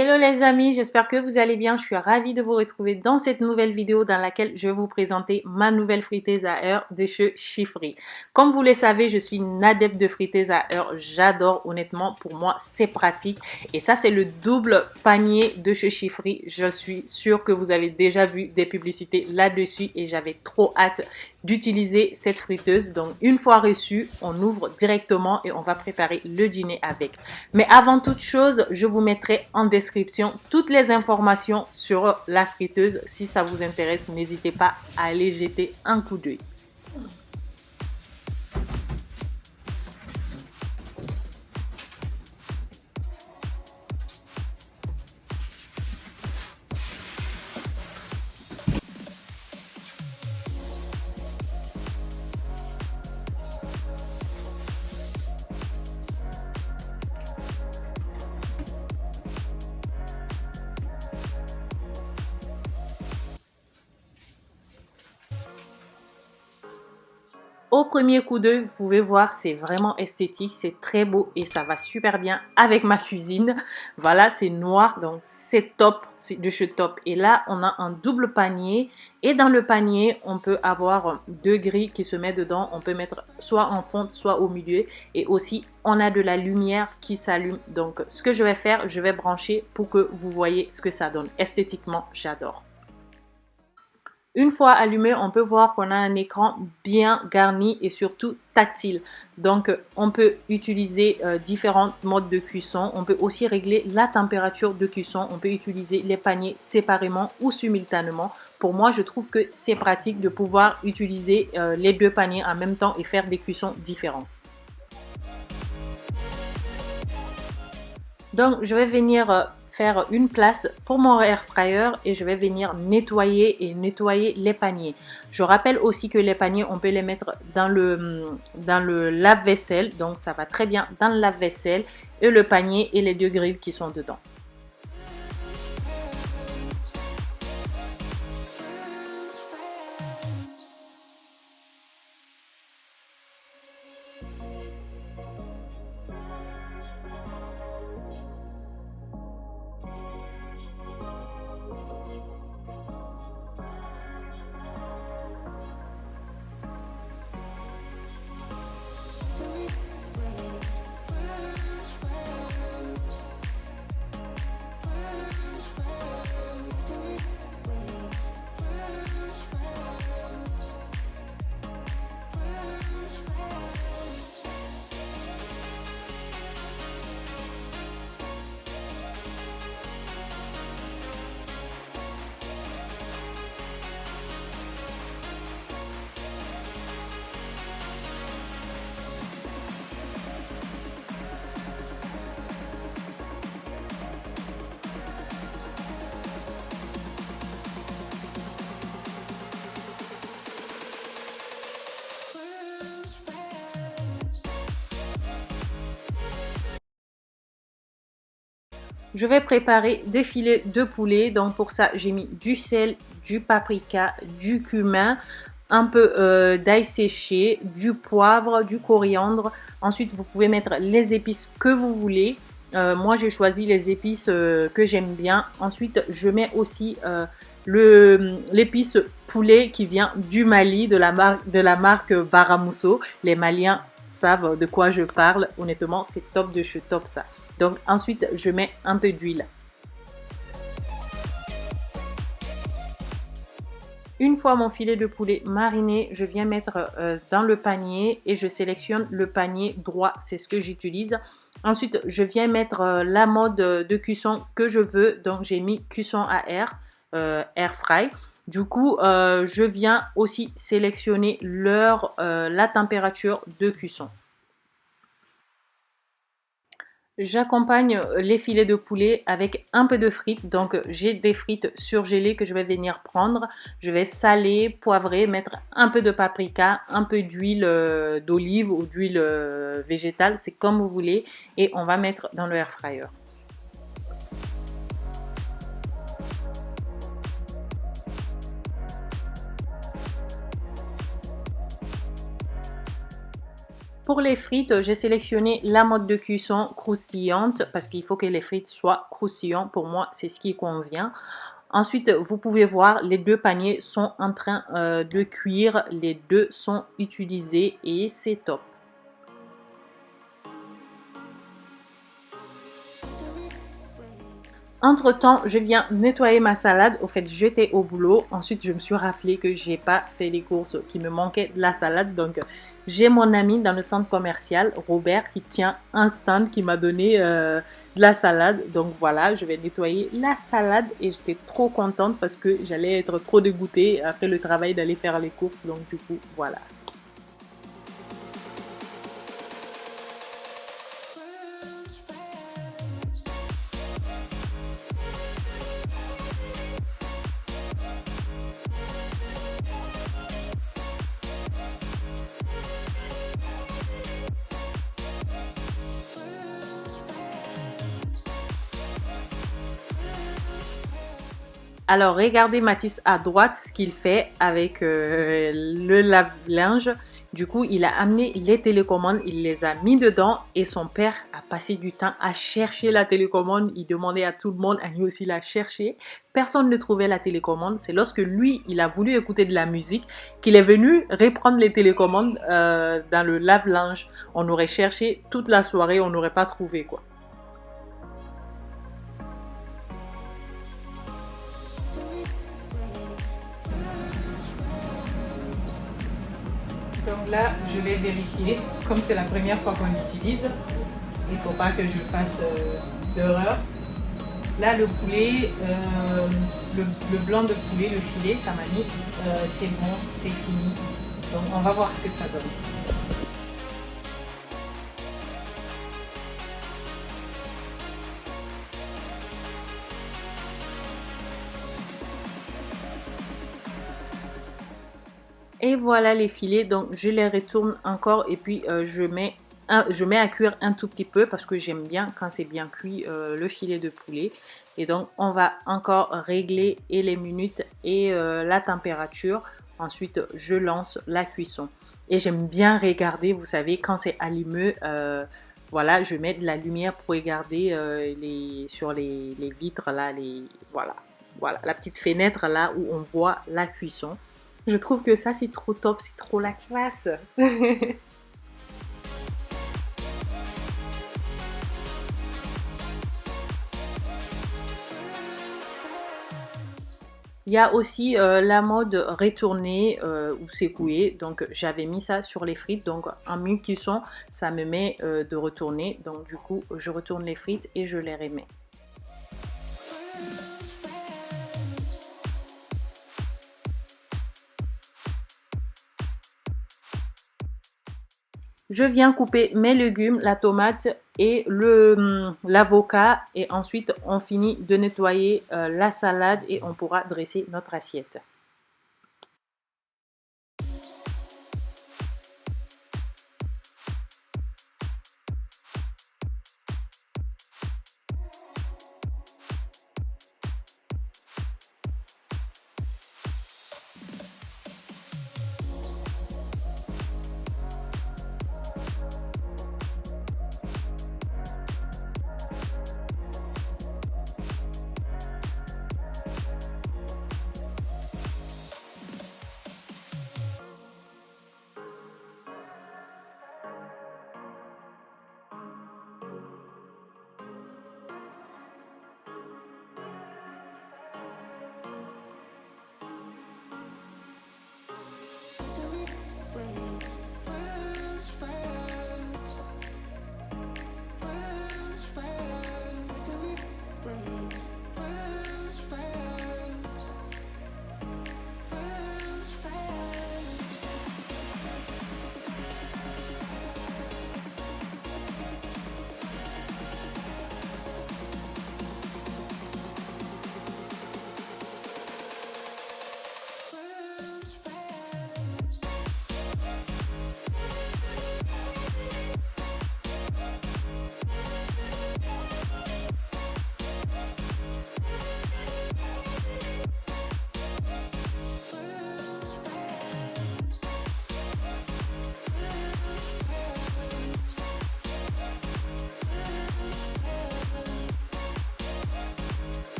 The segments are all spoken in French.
Hello les amis, j'espère que vous allez bien. Je suis ravie de vous retrouver dans cette nouvelle vidéo dans laquelle je vais vous présenter ma nouvelle friteuse à heure de chez Chiffry. Comme vous le savez, je suis une adepte de friteuse à heure. J'adore, honnêtement, pour moi c'est pratique. Et ça c'est le double panier de chez Chiffry. Je suis sûre que vous avez déjà vu des publicités là-dessus et j'avais trop hâte d'utiliser cette friteuse. Donc une fois reçue, on ouvre directement et on va préparer le dîner avec. Mais avant toute chose, je vous mettrai en description toutes les informations sur la friteuse. Si ça vous intéresse, n'hésitez pas à aller jeter un coup d'œil. Au premier coup d'œil, vous pouvez voir, c'est vraiment esthétique, c'est très beau et ça va super bien avec ma cuisine. Voilà, c'est noir, donc c'est top, c'est de chez Top. Et là, on a un double panier et dans le panier, on peut avoir deux grilles qui se mettent dedans. On peut mettre soit en fonte, soit au milieu. Et aussi, on a de la lumière qui s'allume. Donc, ce que je vais faire, je vais brancher pour que vous voyez ce que ça donne. Esthétiquement, j'adore. Une fois allumé, on peut voir qu'on a un écran bien garni et surtout tactile. Donc, on peut utiliser différents modes de cuisson. On peut aussi régler la température de cuisson. On peut utiliser les paniers séparément ou simultanément. Pour moi, je trouve que c'est pratique de pouvoir utiliser les deux paniers en même temps et faire des cuissons différentes. Donc, je vais venir faire une place pour mon air fryer et je vais venir nettoyer les paniers. Je rappelle aussi que les paniers, on peut les mettre dans le lave-vaisselle. Donc, ça va très bien dans le lave-vaisselle et le panier et les deux grilles qui sont dedans. Je vais préparer des filets de poulet. Donc pour ça, j'ai mis du sel, du paprika, du cumin, un peu d'ail séché, du poivre, du coriandre. Ensuite, vous pouvez mettre les épices que vous voulez. Moi, j'ai choisi les épices que j'aime bien. Ensuite, je mets aussi l'épice poulet qui vient du Mali, de la marque Baramousso. Les Maliens savent de quoi je parle. Honnêtement, c'est top de chez Top ça. Donc ensuite, je mets un peu d'huile. Une fois mon filet de poulet mariné, je viens mettre dans le panier et je sélectionne le panier droit. C'est ce que j'utilise. Ensuite, je viens mettre la mode de cuisson que je veux. Donc, j'ai mis cuisson à air, air fry. Du coup, je viens aussi sélectionner l'heure, la température de cuisson. J'accompagne les filets de poulet avec un peu de frites. Donc, j'ai des frites surgelées que je vais venir prendre. Je vais saler, poivrer, mettre un peu de paprika, un peu d'huile d'olive ou d'huile végétale. C'est comme vous voulez. Et on va mettre dans le air fryer. Pour les frites, j'ai sélectionné la mode de cuisson croustillante parce qu'il faut que les frites soient croustillantes. Pour moi, c'est ce qui convient. Ensuite, vous pouvez voir, les deux paniers sont en train de cuire. Les deux sont utilisés et c'est top. Entre-temps, je viens nettoyer ma salade. Au fait, j'étais au boulot. Ensuite, je me suis rappelé que j'ai pas fait les courses, qui me manquait de la salade. Donc, j'ai mon ami dans le centre commercial, Robert, qui tient un stand qui m'a donné de la salade. Donc voilà, je vais nettoyer la salade et j'étais trop contente parce que j'allais être trop dégoûtée après le travail d'aller faire les courses. Donc du coup, voilà. Alors, regardez Mathis à droite ce qu'il fait avec le lave-linge. Du coup, il a amené les télécommandes, il les a mis dedans et son père a passé du temps à chercher la télécommande. Il demandait à tout le monde, à lui aussi la chercher. Personne ne trouvait la télécommande. C'est lorsque lui, il a voulu écouter de la musique qu'il est venu reprendre les télécommandes dans le lave-linge. On aurait cherché toute la soirée, on n'aurait pas trouvé quoi. Donc là, je vais vérifier, comme c'est la première fois qu'on l'utilise, il ne faut pas que je fasse d'erreur. Là, le poulet, le blanc de poulet, le filet, ça m'a mis, c'est bon, c'est fini. Donc on va voir ce que ça donne. Et voilà les filets, donc je les retourne encore et puis je mets à cuire un tout petit peu parce que j'aime bien quand c'est bien cuit le filet de poulet. Et donc on va encore régler et les minutes et la température. Ensuite je lance la cuisson. Et j'aime bien regarder, vous savez, quand c'est allumé, voilà, je mets de la lumière pour regarder sur les vitres là, voilà, la petite fenêtre là où on voit la cuisson. Je trouve que ça, c'est trop top, c'est trop la classe. Il y a aussi la mode retourner ou secouer. Donc, j'avais mis ça sur les frites. Donc, en mi-cuisson, ça me met de retourner. Donc, du coup, je retourne les frites et je les remets. Je viens couper mes légumes, la tomate et l'avocat et ensuite on finit de nettoyer la salade et on pourra dresser notre assiette.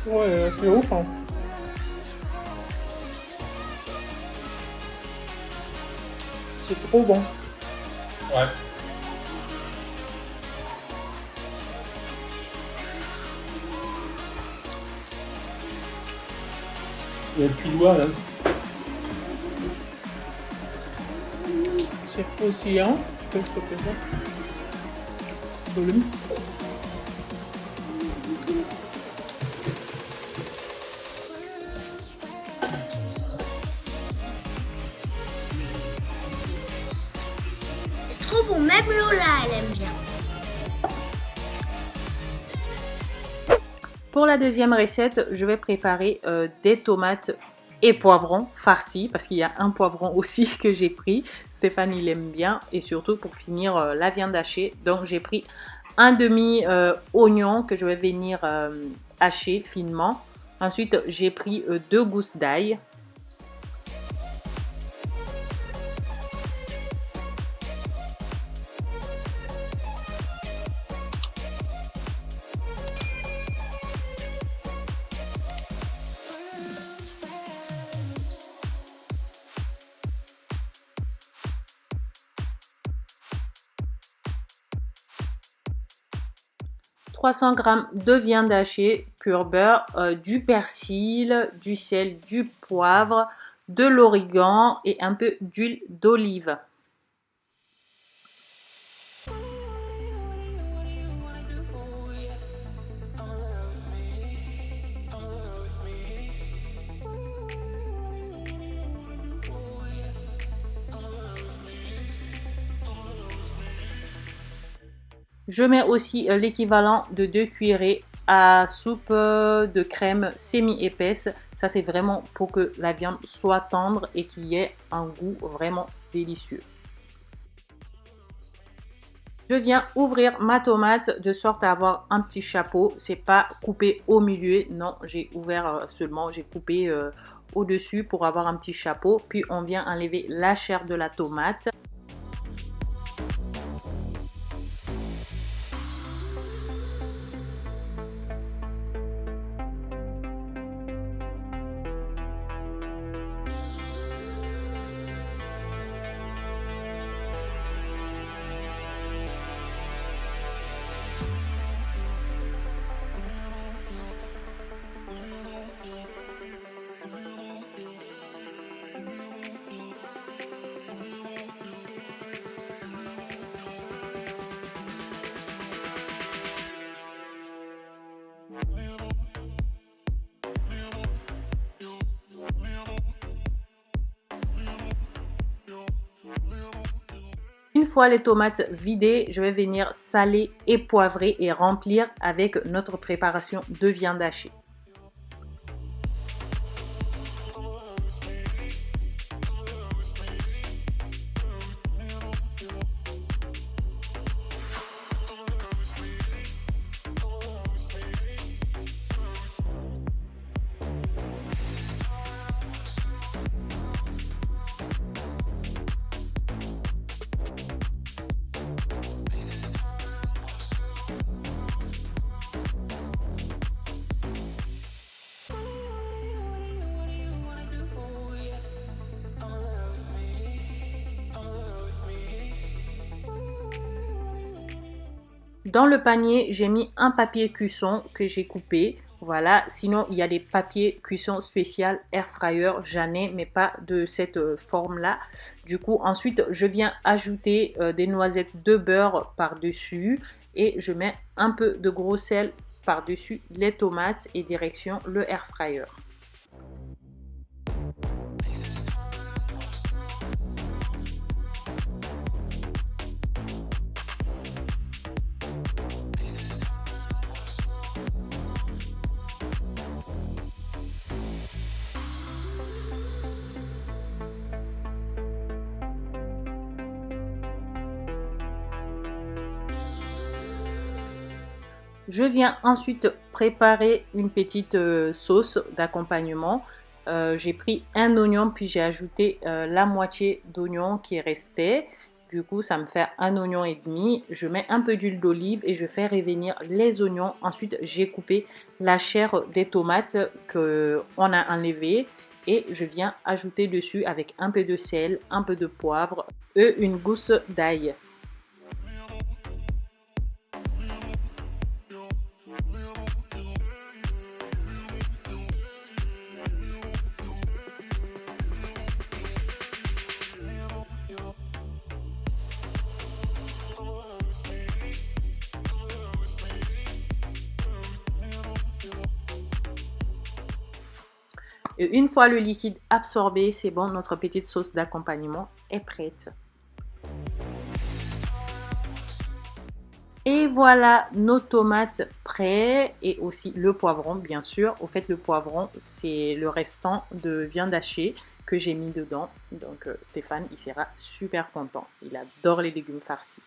Ouais, c'est ouf, hein. C'est trop bon. Ouais. Il y a le pilois là. C'est croustillant. Tu peux stopper ça. Volume. Trop bon, même Lola, elle aime bien. Pour la deuxième recette, je vais préparer des tomates et poivrons farcis parce qu'il y a un poivron aussi que j'ai pris. Stéphane il aime bien et surtout pour finir la viande hachée. Donc j'ai pris un demi oignon que je vais venir hacher finement. Ensuite j'ai pris 2 gousses d'ail. « 300 g de viande hachée, pur beurre, du persil, du sel, du poivre, de l'origan et un peu d'huile d'olive. Je mets aussi l'équivalent de 2 cuillerées à soupe de crème semi-épaisse. Ça, c'est vraiment pour que la viande soit tendre et qu'il y ait un goût vraiment délicieux. Je viens ouvrir ma tomate de sorte à avoir un petit chapeau. C'est pas coupé au milieu, non, j'ai ouvert seulement, j'ai coupé au-dessus pour avoir un petit chapeau. Puis on vient enlever la chair de la tomate. Une fois les tomates vidées, je vais venir saler et poivrer et remplir avec notre préparation de viande hachée. Dans le panier, j'ai mis un papier cuisson que j'ai coupé. Voilà, sinon il y a des papiers cuisson spécial air fryer, j'en ai mais pas de cette forme là. Du coup ensuite je viens ajouter des noisettes de beurre par dessus et je mets un peu de gros sel par dessus les tomates et direction le air fryer. Je viens ensuite préparer une petite sauce d'accompagnement. J'ai pris un oignon puis j'ai ajouté la moitié d'oignon qui est resté. Du coup, ça me fait un oignon et demi. Je mets un peu d'huile d'olive et je fais revenir les oignons. Ensuite, j'ai coupé la chair des tomates qu'on a enlevées et je viens ajouter dessus avec un peu de sel, un peu de poivre et une gousse d'ail. Et une fois le liquide absorbé, c'est bon, notre petite sauce d'accompagnement est prête. Et voilà nos tomates prêtes et aussi le poivron, bien sûr. Au fait, le poivron, c'est le restant de viande hachée que j'ai mis dedans. Donc Stéphane, il sera super content. Il adore les légumes farcis.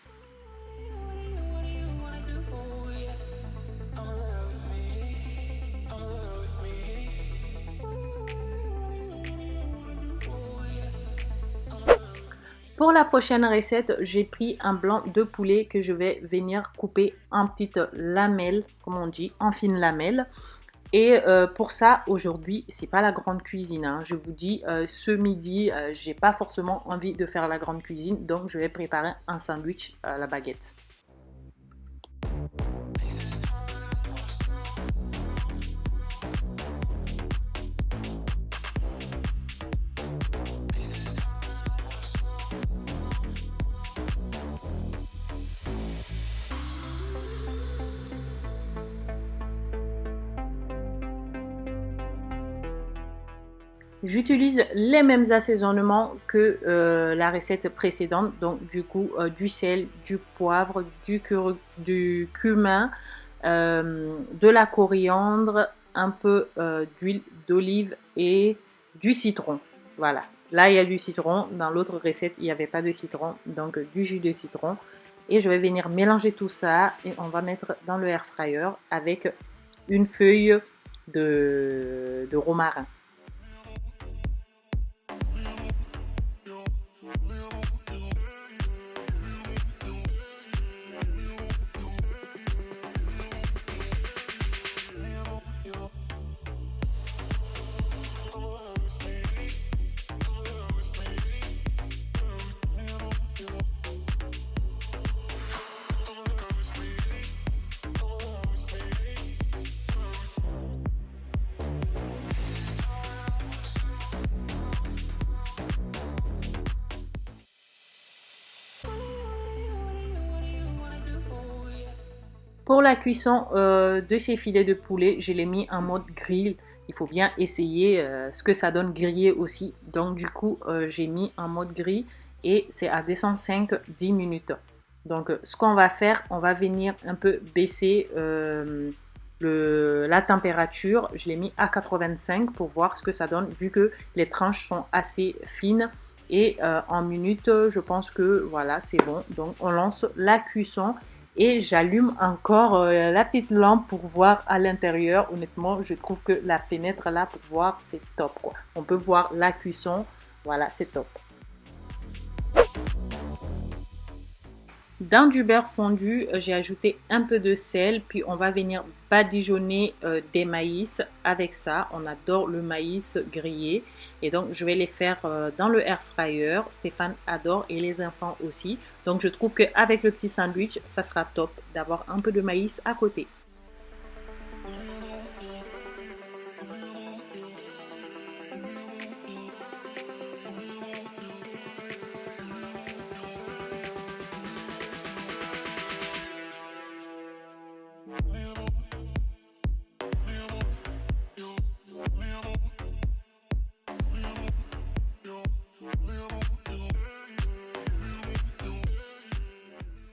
Pour la prochaine recette, j'ai pris un blanc de poulet que je vais venir couper en petites lamelles, comme on dit, en fines lamelles. Et pour ça, aujourd'hui, c'est pas la grande cuisine, hein. Je vous dis, ce midi, j'ai pas forcément envie de faire la grande cuisine, donc je vais préparer un sandwich à la baguette. J'utilise les mêmes assaisonnements que la recette précédente, donc du coup du sel, du poivre, du cumin, de la coriandre, un peu d'huile d'olive et du citron. Voilà, là il y a du citron, dans l'autre recette il n'y avait pas de citron, donc du jus de citron. Et je vais venir mélanger tout ça et on va mettre dans le air fryer avec une feuille de romarin. Pour la cuisson de ces filets de poulet, je l'ai mis en mode grill. Il faut bien essayer ce que ça donne grillé aussi. Donc du coup, j'ai mis en mode grill et c'est à 205-10 minutes. Donc ce qu'on va faire, on va venir un peu baisser la température. Je l'ai mis à 85 pour voir ce que ça donne vu que les tranches sont assez fines. Et en minutes, je pense que voilà, c'est bon. Donc on lance la cuisson. Et j'allume encore la petite lampe pour voir à l'intérieur. Honnêtement, je trouve que la fenêtre là pour voir, c'est top, quoi. On peut voir la cuisson. Voilà, c'est top. Dans du beurre fondu, j'ai ajouté un peu de sel, puis on va venir badigeonner des maïs avec ça. On adore le maïs grillé et donc je vais les faire dans le air fryer. Stéphane adore et les enfants aussi. Donc je trouve qu'avec le petit sandwich, ça sera top d'avoir un peu de maïs à côté.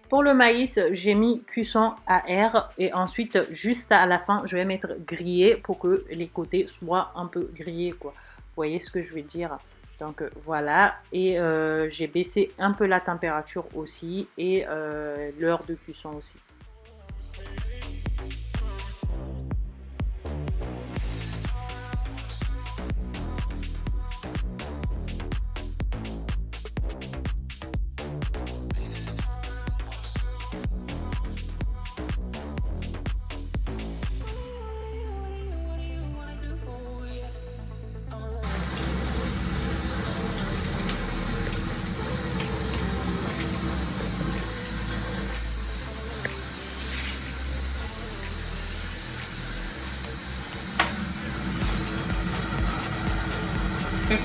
Pour le maïs, j'ai mis cuisson à air et ensuite, juste à la fin, je vais mettre grillé pour que les côtés soient un peu grillés, quoi. Vous voyez ce que je veux dire? Donc voilà, et j'ai baissé un peu la température aussi et l'heure de cuisson aussi.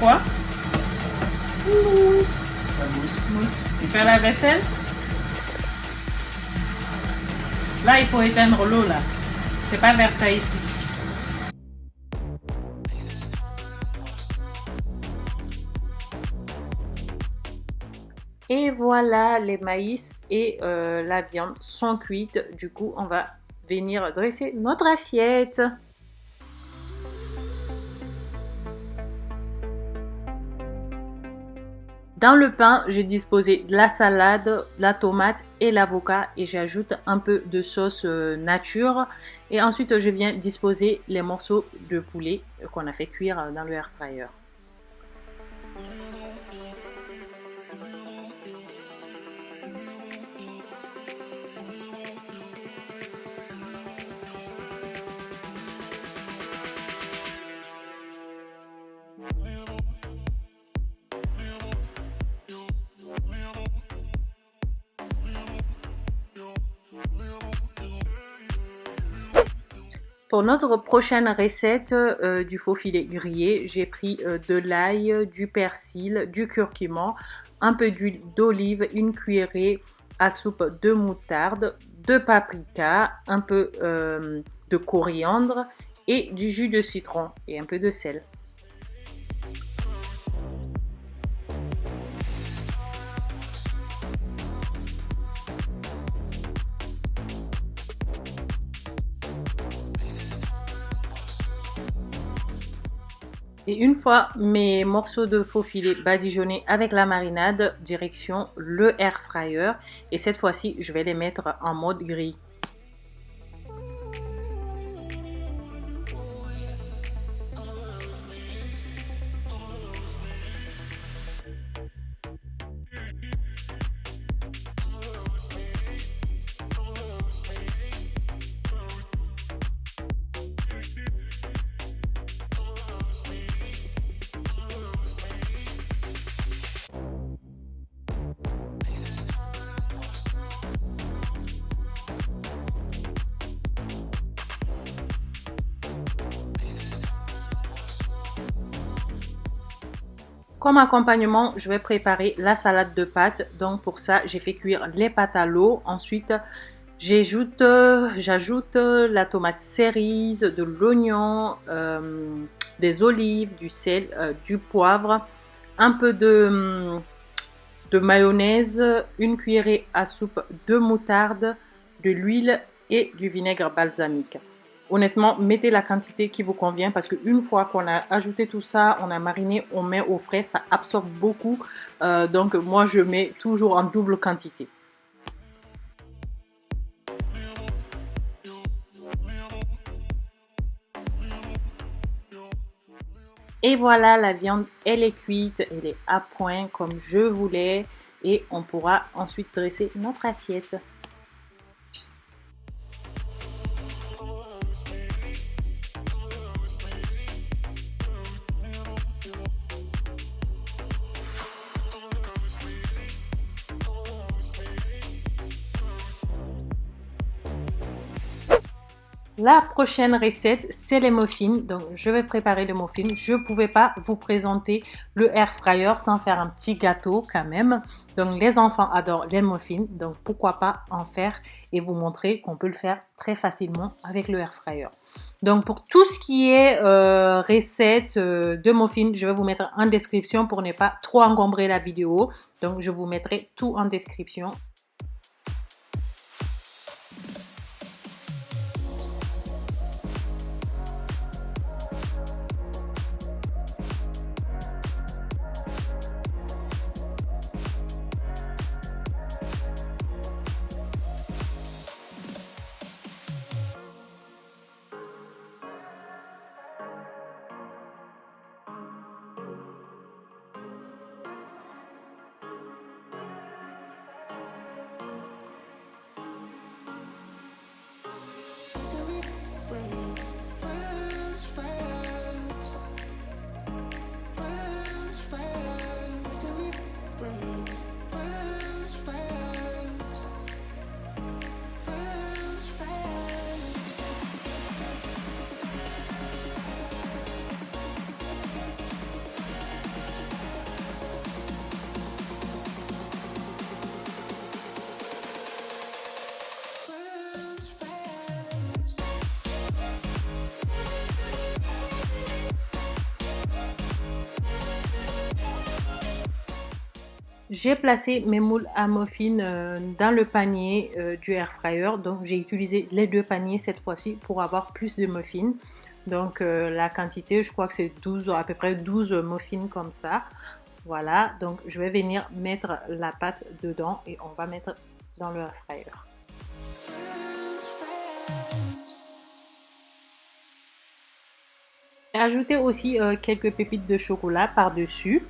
quoi? La mousse. Mousse. Tu fais la vaisselle? Là, il faut éteindre l'eau, là. C'est pas vers ça ici. Et voilà, les maïs et la viande sont cuites. Du coup, on va venir dresser notre assiette. Dans le pain, j'ai disposé de la salade, la tomate et l'avocat et j'ajoute un peu de sauce nature. Et ensuite, je viens disposer les morceaux de poulet qu'on a fait cuire dans le air fryer. Pour notre prochaine recette du faux filet grillé, j'ai pris de l'ail, du persil, du curcuma, un peu d'huile d'olive, une cuillerée à soupe de moutarde, de paprika, un peu de coriandre et du jus de citron et un peu de sel. Et une fois mes morceaux de faux filet badigeonnés avec la marinade, direction le air fryer. Et cette fois-ci, je vais les mettre en mode grille. Comme accompagnement, je vais préparer la salade de pâtes. Donc pour ça, j'ai fait cuire les pâtes à l'eau. Ensuite, j'ajoute la tomate cerise, de l'oignon, des olives, du sel, du poivre, un peu de mayonnaise, une cuillerée à soupe de moutarde, de l'huile et du vinaigre balsamique. Honnêtement, mettez la quantité qui vous convient parce qu'une fois qu'on a ajouté tout ça, on a mariné, on met au frais, ça absorbe beaucoup. Donc moi, je mets toujours en double quantité. Et voilà, la viande, elle est cuite, elle est à point comme je voulais. Et on pourra ensuite dresser notre assiette. La prochaine recette, c'est les muffins. Donc, je vais préparer les muffins. Je ne pouvais pas vous présenter le air fryer sans faire un petit gâteau quand même. Donc, les enfants adorent les muffins. Donc, pourquoi pas en faire et vous montrer qu'on peut le faire très facilement avec le air fryer. Donc, pour tout ce qui est recette de muffins, je vais vous mettre en description pour ne pas trop encombrer la vidéo. Donc, je vous mettrai tout en description. J'ai placé mes moules à muffins dans le panier du air fryer. Donc j'ai utilisé les 2 paniers cette fois-ci pour avoir plus de muffins. Donc la quantité, je crois que c'est 12, à peu près 12 muffins comme ça. Voilà, donc je vais venir mettre la pâte dedans et on va mettre dans le air fryer. Ajoutez aussi quelques pépites de chocolat par-dessus.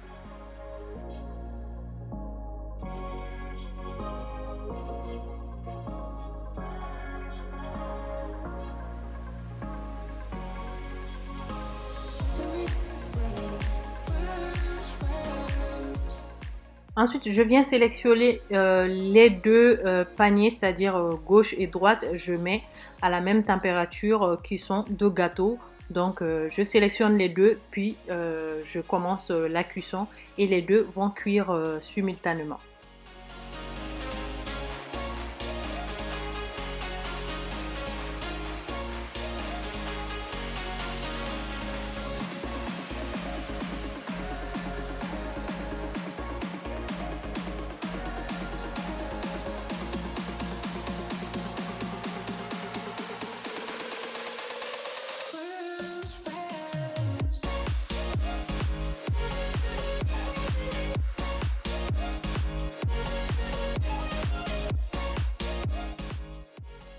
Ensuite, je viens sélectionner les 2 paniers, c'est-à-dire gauche et droite. Je mets à la même température qui sont 2 gâteaux. Donc, je sélectionne les 2, puis je commence la cuisson et les 2 vont cuire simultanément.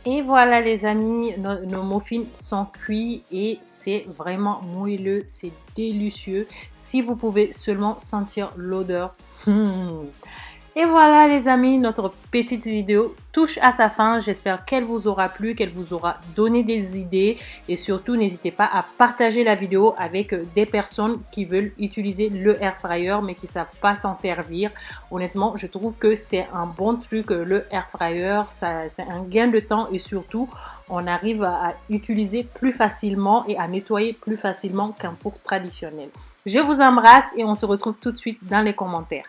Et voilà les amis, nos muffins sont cuits et c'est vraiment moelleux, c'est délicieux. Si vous pouvez seulement sentir l'odeur. Et voilà les amis, notre petite vidéo touche à sa fin. J'espère qu'elle vous aura plu, qu'elle vous aura donné des idées. Et surtout, n'hésitez pas à partager la vidéo avec des personnes qui veulent utiliser le air fryer mais qui ne savent pas s'en servir. Honnêtement, je trouve que c'est un bon truc, le air fryer. C'est un gain de temps et surtout, on arrive à utiliser plus facilement et à nettoyer plus facilement qu'un four traditionnel. Je vous embrasse et on se retrouve tout de suite dans les commentaires.